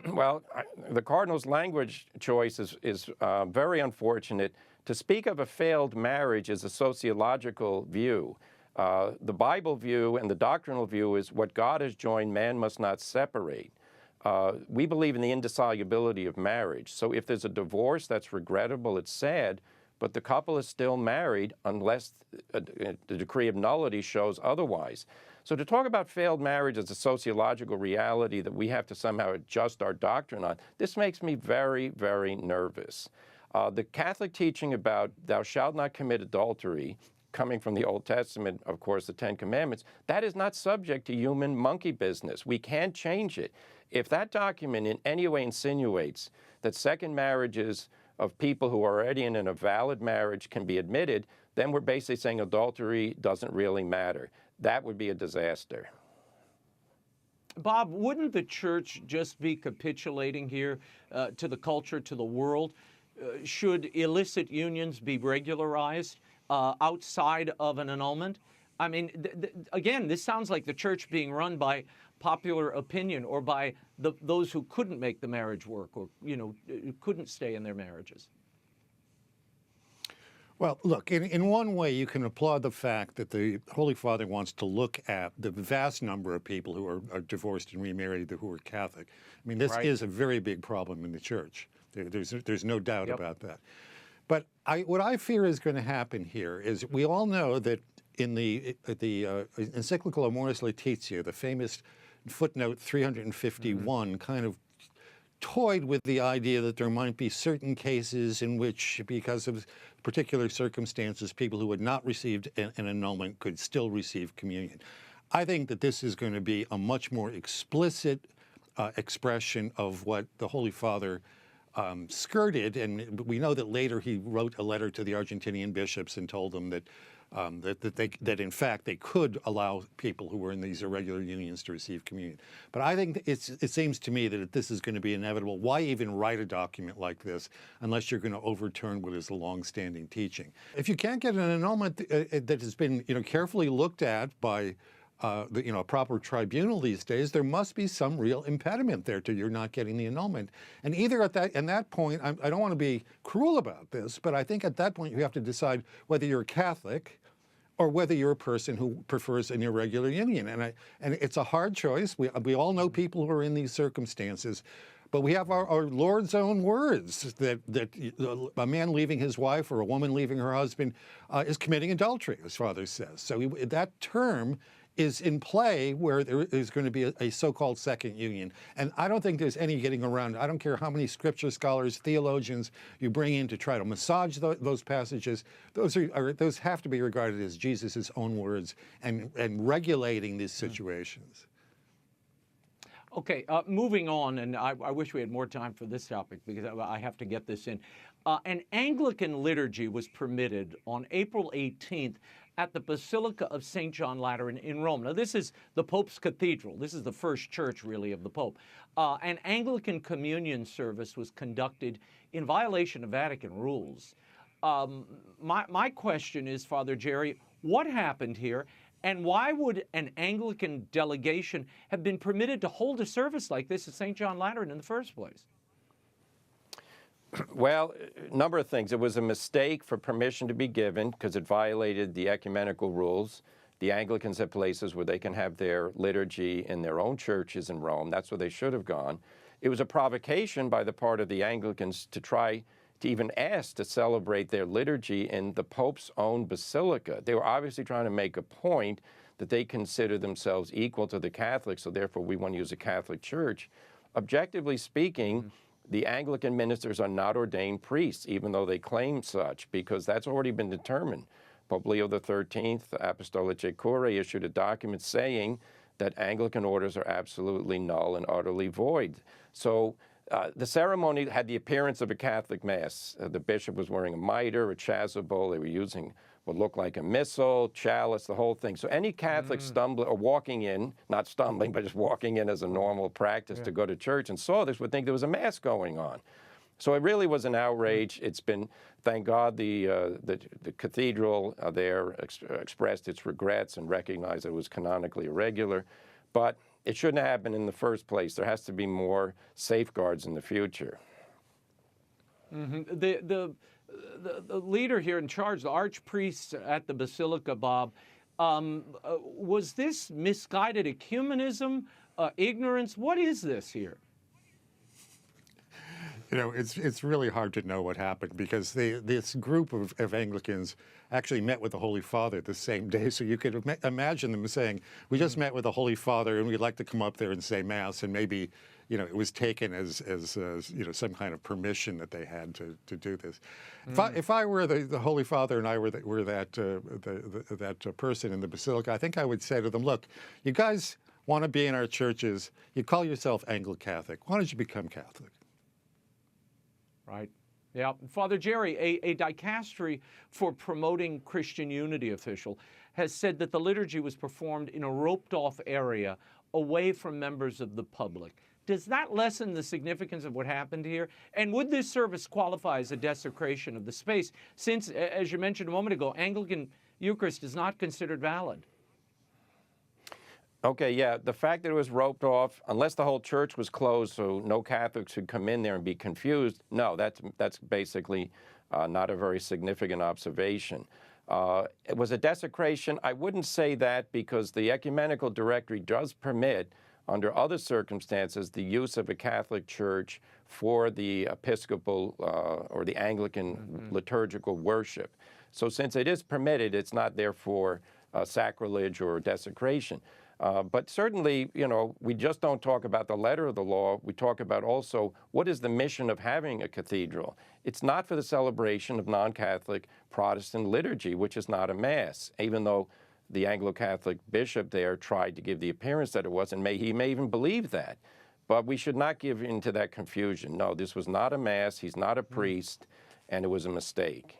Speaker 12: Well, the Cardinal's language choice is very unfortunate. To speak of a failed marriage is a sociological view. The Bible view and the doctrinal view is what God has joined, man must not separate. We believe in the indissolubility of marriage. So if there's a divorce, that's regrettable, it's sad, but the couple is still married unless the decree of nullity shows otherwise. So to talk about failed marriage as a sociological reality that we have to somehow adjust our doctrine on, this makes me very, very nervous. The Catholic teaching about thou shalt not commit adultery, coming from the Old Testament, of course, the Ten Commandments, that is not subject to human monkey business. We can't change it. If that document in any way insinuates that second marriages of people who are already in a valid marriage can be admitted, then we're basically saying adultery doesn't really matter. That would be a disaster.
Speaker 1: Bob, wouldn't the Church just be capitulating here to the culture, to the world? Should illicit unions be regularized outside of an annulment? I mean, again, this sounds like the Church being run by popular opinion or by those who couldn't make the marriage work or, couldn't stay in their marriages.
Speaker 13: Well, look, in one way, you can applaud the fact that the Holy Father wants to look at the vast number of people who are divorced and remarried who are Catholic. I mean, this is a very big problem in the Church. There's no doubt about that. But what I fear is going to happen here is we all know that in the encyclical Amoris Laetitia, the famous footnote 351 kind of toyed with the idea that there might be certain cases in which, because of particular circumstances, people who had not received an annulment could still receive communion. I think that this is going to be a much more explicit expression of what the Holy Father skirted, and we know that later he wrote a letter to the Argentinian bishops and told them that that in fact they could allow people who were in these irregular unions to receive communion. But I think it seems to me that this is going to be inevitable. Why even write a document like this unless you're going to overturn what is a long-standing teaching? If you can't get an annulment that has been carefully looked at by a proper tribunal these days, there must be some real impediment there to you're not getting the annulment. And either at that point, I don't want to be cruel about this, but I think at that point you have to decide whether you're a Catholic or whether you're a person who prefers an irregular union. And it's a hard choice. We all know people who are in these circumstances. But we have our Lord's own words that a man leaving his wife or a woman leaving her husband is committing adultery, as Father says. So that term is in play where there is going to be a so-called second union. And I don't think there's any getting around. I don't care how many scripture scholars, theologians you bring in to try to massage those passages. Those have to be regarded as Jesus' own words and regulating these situations.
Speaker 1: Okay, moving on, and I wish we had more time for this topic because I have to get this in. An Anglican liturgy was permitted on April 18th at the Basilica of St. John Lateran in Rome. Now, this is the Pope's Cathedral. This is the first church, really, of the Pope. An Anglican communion service was conducted in violation of Vatican rules. My question is, Father Jerry, what happened here, and why would an Anglican delegation have been permitted to hold a service like this at St. John Lateran in the first place?
Speaker 12: Well, a number of things. It was a mistake for permission to be given because it violated the ecumenical rules. The Anglicans have places where they can have their liturgy in their own churches in Rome. That's where they should have gone. It was a provocation by the part of the Anglicans to try to even ask to celebrate their liturgy in the Pope's own basilica. They were obviously trying to make a point that they consider themselves equal to the Catholics, so therefore we want to use a Catholic church. Objectively speaking, the Anglican ministers are not ordained priests, even though they claim such, because that's already been determined. Pope Leo XIII, Apostolicae Curiae, issued a document saying that Anglican orders are absolutely null and utterly void. So the ceremony had the appearance of a Catholic Mass. The bishop was wearing a mitre, a chasuble. They were using what looked like a missal, chalice, the whole thing. So any Catholic stumbling or walking in, not stumbling, but just walking in as a normal practice to go to church and saw this would think there was a Mass going on. So it really was an outrage. It's been, thank God, the cathedral there expressed its regrets and recognized it was canonically irregular. But it shouldn't have happened in the first place. There has to be more safeguards in the future.
Speaker 1: The leader here in charge, the archpriest at the Basilica, Bob, was this misguided ecumenism, ignorance? What is this here?
Speaker 13: It's really hard to know what happened because this group of Anglicans actually met with the Holy Father the same day. So you could imagine them saying, we just met with the Holy Father and we'd like to come up there and say Mass, and maybe it was taken as some kind of permission that they had to do this. If I were the Holy Father and I were that person in the Basilica, I think I would say to them, look, you guys want to be in our churches, you call yourself Anglo-Catholic, why don't you become Catholic?
Speaker 1: Right. Yeah. Father Jerry, a dicastery for promoting Christian unity official has said that the liturgy was performed in a roped-off area away from members of the public. Does that lessen the significance of what happened here? And would this service qualify as a desecration of the space since, as you mentioned a moment ago, Anglican Eucharist is not considered valid?
Speaker 12: Okay, yeah, the fact that it was roped off, unless the whole church was closed so no Catholics could come in there and be confused, no, that's basically not a very significant observation. It was a desecration. I wouldn't say that because the ecumenical directory does permit, under other circumstances, the use of a Catholic church for the Episcopal or the Anglican liturgical worship. So since it is permitted, it's not therefore sacrilege or desecration. But certainly, you know, we just don't talk about the letter of the law. We talk about also what is the mission of having a cathedral. It's not for the celebration of non-Catholic Protestant liturgy, which is not a Mass, even though the Anglo-Catholic bishop there tried to give the appearance that it was, and he may even believe that. But we should not give in to that confusion. No, this was not a Mass, he's not a priest, and it was a mistake.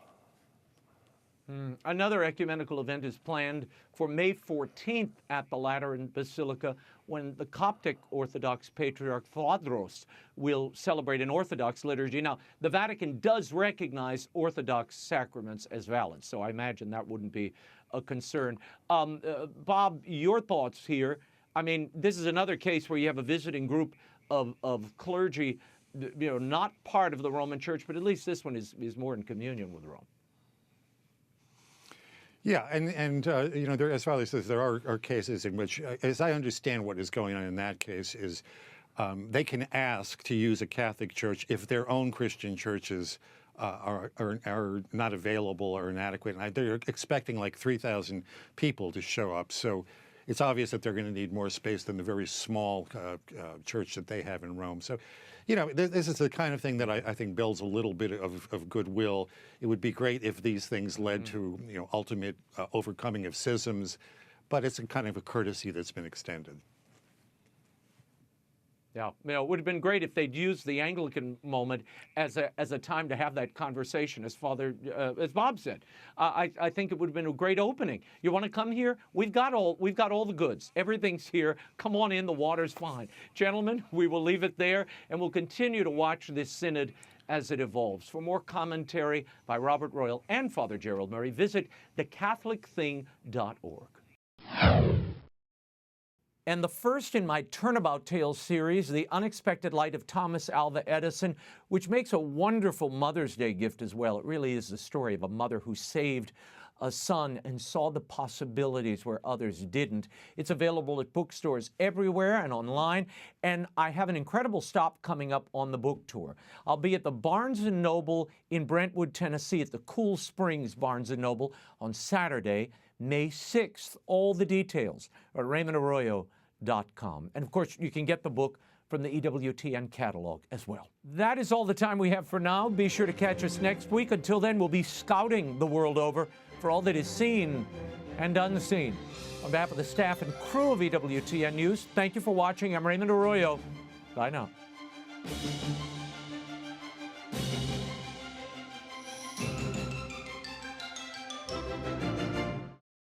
Speaker 1: Another ecumenical event is planned for May 14th at the Lateran Basilica, when the Coptic Orthodox Patriarch Thadros will celebrate an Orthodox liturgy. Now, the Vatican does recognize Orthodox sacraments as valid, so I imagine that wouldn't be a concern. Bob, your thoughts here. I mean, this is another case where you have a visiting group of clergy, you know, not part of the Roman Church, but at least this one is more in communion with Rome.
Speaker 13: Yeah, and you know, there, as Father says, there are cases in which, as I understand what is going on in that case, is they can ask to use a Catholic church if their own Christian churches are not available or inadequate. And they're expecting like 3,000 people to show up. So it's obvious that they're going to need more space than the very small church that they have in Rome. So, you know, this is the kind of thing that I think builds a little bit of goodwill. It would be great if these things led to, you know, ultimate overcoming of schisms, but it's a kind of a courtesy that's been extended.
Speaker 1: Yeah, you know, it would have been great if they'd used the Anglican moment as a time to have that conversation, as Bob said. I think it would have been a great opening. You want to come here? We've got all the goods. Everything's here. Come on in. The water's fine, gentlemen. We will leave it there, and we'll continue to watch this synod as it evolves. For more commentary by Robert Royal and Father Gerald Murray, visit thecatholicthing.org. And the first in my Turnabout Tales series, The Unexpected Light of Thomas Alva Edison, which makes a wonderful Mother's Day gift as well. It really is the story of a mother who saved a son and saw the possibilities where others didn't. It's available at bookstores everywhere and online, and I have an incredible stop coming up on the book tour. I'll be at the Barnes & Noble in Brentwood, Tennessee, at the Cool Springs Barnes & Noble on Saturday, May 6th. All the details are at RaymondArroyo.com. And of course, you can get the book from the EWTN catalog as well. That is all the time we have for now. Be sure to catch us next week. Until then, we'll be scouting the world over for all that is seen and unseen. On behalf of the staff and crew of EWTN News, thank you for watching. I'm Raymond Arroyo. Bye now.